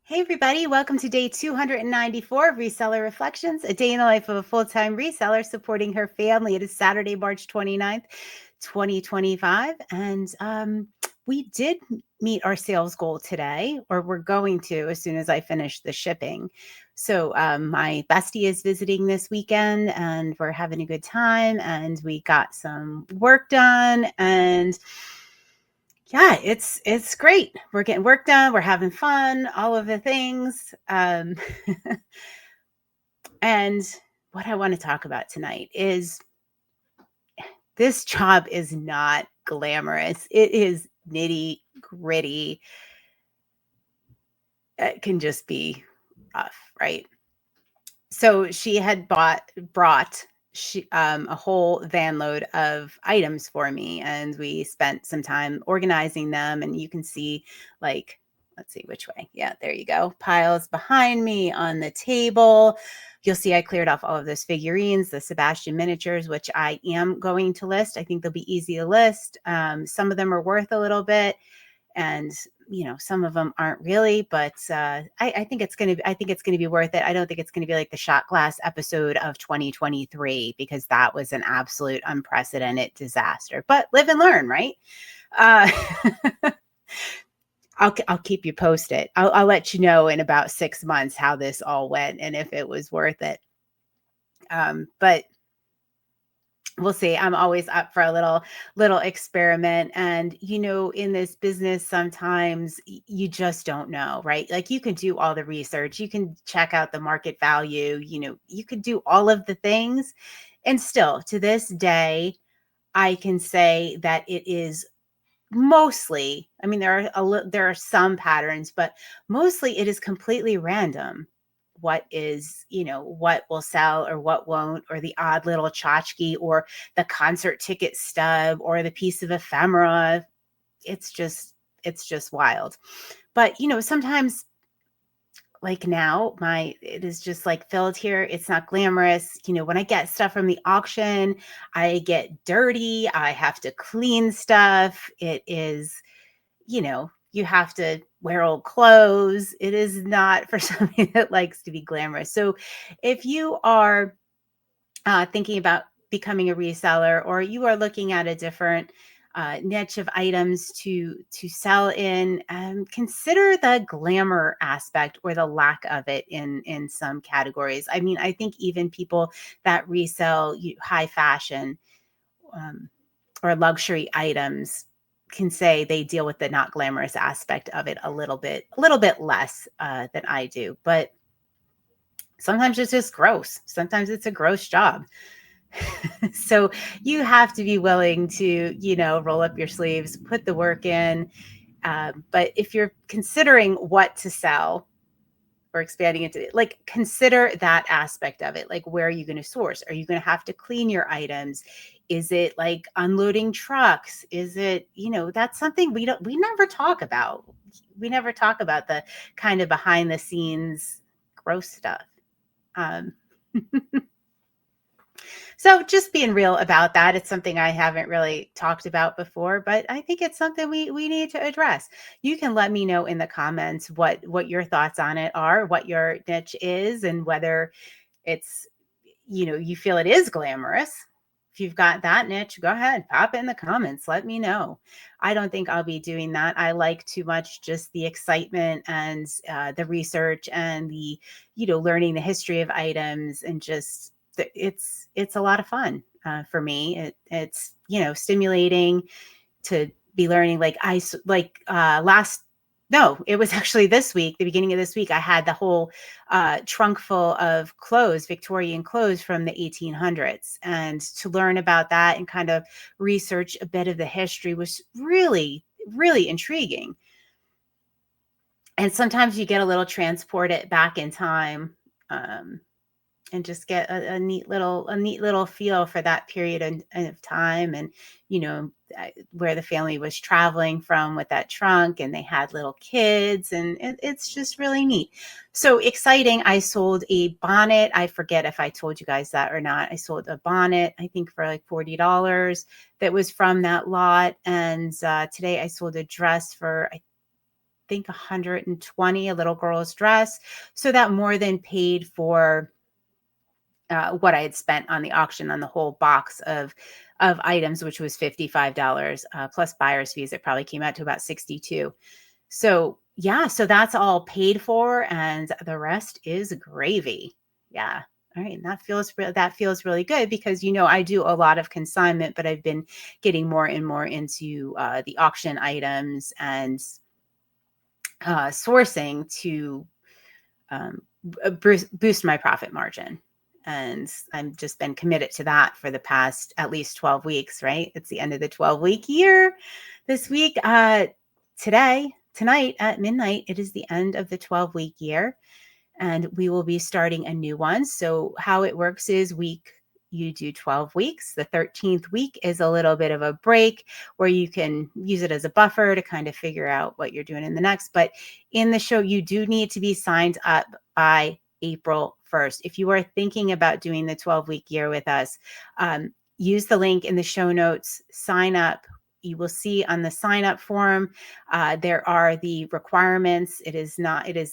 Hey everybody, welcome to day 294 of Reseller Reflections, a day in the life of a full-time reseller supporting her family. It is Saturday, March 29th, 2025. And we did meet our sales goal today, or we're going to as soon as I finish the shipping. So my bestie is visiting this weekend and we're having a good time and we got some work done and yeah, it's great. We're getting work done. We're having fun, all of the things. And what I want to talk about tonight is this job is not glamorous. It is nitty gritty. It can just be rough, right? So she had brought a whole van load of items for me, and we spent some time organizing them. And you can see, like, let's see which way. Yeah, there you go. Piles behind me on the table. You'll see I cleared off all of those figurines, the Sebastian miniatures, which I am going to list. I think they'll be easy to list. Some of them are worth a little bit, and some of them aren't really, but I think it's going to be worth it. I don't think it's going to be like the shot glass episode of 2023, because that was an absolute unprecedented disaster, but live and learn, right? uh, I'll keep you posted. I'll let you know in about 6 months how this all went and if it was worth it. But we'll see. I'm always up for a little experiment. And in this business, sometimes you just don't know, right? Like, you can do all the research, you can check out the market value, you could do all of the things. And still to this day, I can say that it is mostly, I mean, there are some patterns, but mostly it is completely random what will sell or what won't, or the odd little tchotchke, or the concert ticket stub, or the piece of ephemera. It's just wild. But sometimes, like now, it is just like filled here. It's not glamorous. When I get stuff from the auction, I get dirty. I have to clean stuff. It is, you have to wear old clothes. It is not for somebody that likes to be glamorous. So if you are thinking about becoming a reseller, or you are looking at a different niche of items to sell in, consider the glamour aspect or the lack of it in some categories. I mean, I think even people that resell high fashion or luxury items can say they deal with the not glamorous aspect of it a little bit less than I do. But sometimes it's just gross. Sometimes it's a gross job. So you have to be willing to, roll up your sleeves, put the work in. But if you're considering what to sell or expanding into, like, consider that aspect of it. Like, where are you going to source? Are you going to have to clean your items? Is it like unloading trucks? Is it, that's something we never talk about. We never talk about the kind of behind the scenes gross stuff. Um, So just being real about that. It's something I haven't really talked about before, but I think it's something we need to address. You can let me know in the comments what your thoughts on it are, what your niche is, and whether it's, you feel it is glamorous. If you've got that niche, go ahead, pop it in the comments. Let me know. I don't think I'll be doing that. I like too much just the excitement and the research and the, learning the history of items, and just it's a lot of fun for me. It's stimulating to be learning. Like it was actually this week, the beginning of this week, I had the whole trunk full of clothes, Victorian clothes from the 1800s. And to learn about that and kind of research a bit of the history was really, really intriguing. And sometimes you get a little transported back in time, and just get a neat little feel for that period of time, and where the family was traveling from with that trunk, and they had little kids, and it's just really neat. So exciting. I sold a bonnet. I forget if I told you guys that or not. I sold a bonnet, I think for like $40, that was from that lot. And today I sold a dress for think 120, a little girl's dress. So that more than paid for what I had spent on the auction on the whole box of items, which was $55 plus buyer's fees. It probably came out to about 62. So yeah, so that's all paid for, and the rest is gravy. Yeah. All right. And that feels really good because, I do a lot of consignment, but I've been getting more and more into the auction items and sourcing to boost my profit margin. And I've just been committed to that for the past at least 12 weeks, right? It's the end of the 12-week year this week. Tonight at midnight, it is the end of the 12-week year, and we will be starting a new one. So how it works is you do 12 weeks. The 13th week is a little bit of a break where you can use it as a buffer to kind of figure out what you're doing in the next. But in the show, you do need to be signed up by April 1st. If you are thinking about doing the 12-week year with us, use the link in the show notes, sign up. You will see on the sign up form, there are the requirements. It is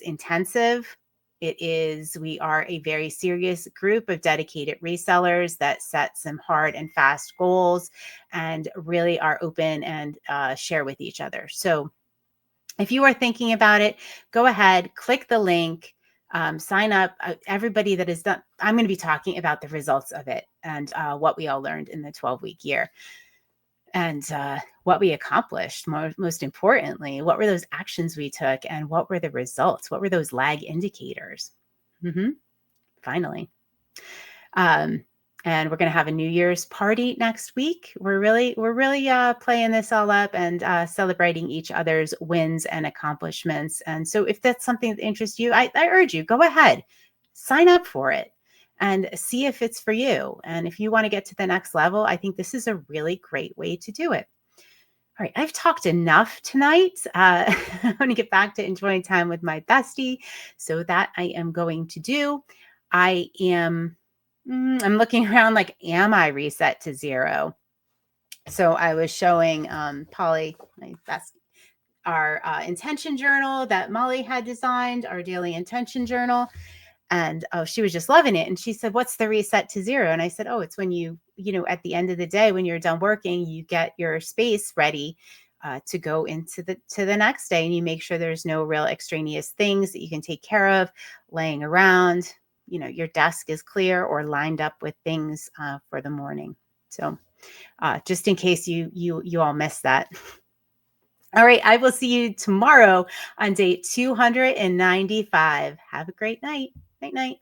intensive. We are a very serious group of dedicated resellers that set some hard and fast goals and really are open and share with each other. So if you are thinking about it, go ahead, click the link, sign up. Everybody that is done, I'm going to be talking about the results of it and what we all learned in the 12-week year. And what we accomplished, most importantly, what were those actions we took and what were the results? What were those lag indicators? Finally. And we're going to have a New Year's party next week. We're really playing this all up and celebrating each other's wins and accomplishments. And so if that's something that interests you, I urge you, go ahead, sign up for it and see if it's for you. And if you want to get to the next level, I think this is a really great way to do it. All right, I've talked enough tonight. I want to get back to enjoying time with my bestie. So that I am going to do. I'm looking around like, am I reset to zero? So I was showing Polly, my bestie, our intention journal that Molly had designed, our daily intention journal. And she was just loving it. And she said, what's the reset to zero? And I said, oh, it's when you at the end of the day, when you're done working, you get your space ready to go into the next day. And you make sure there's no real extraneous things that you can take care of laying around. Your desk is clear or lined up with things for the morning. So just in case you all missed that. All right. I will see you tomorrow on day 295. Have a great night. Night, night.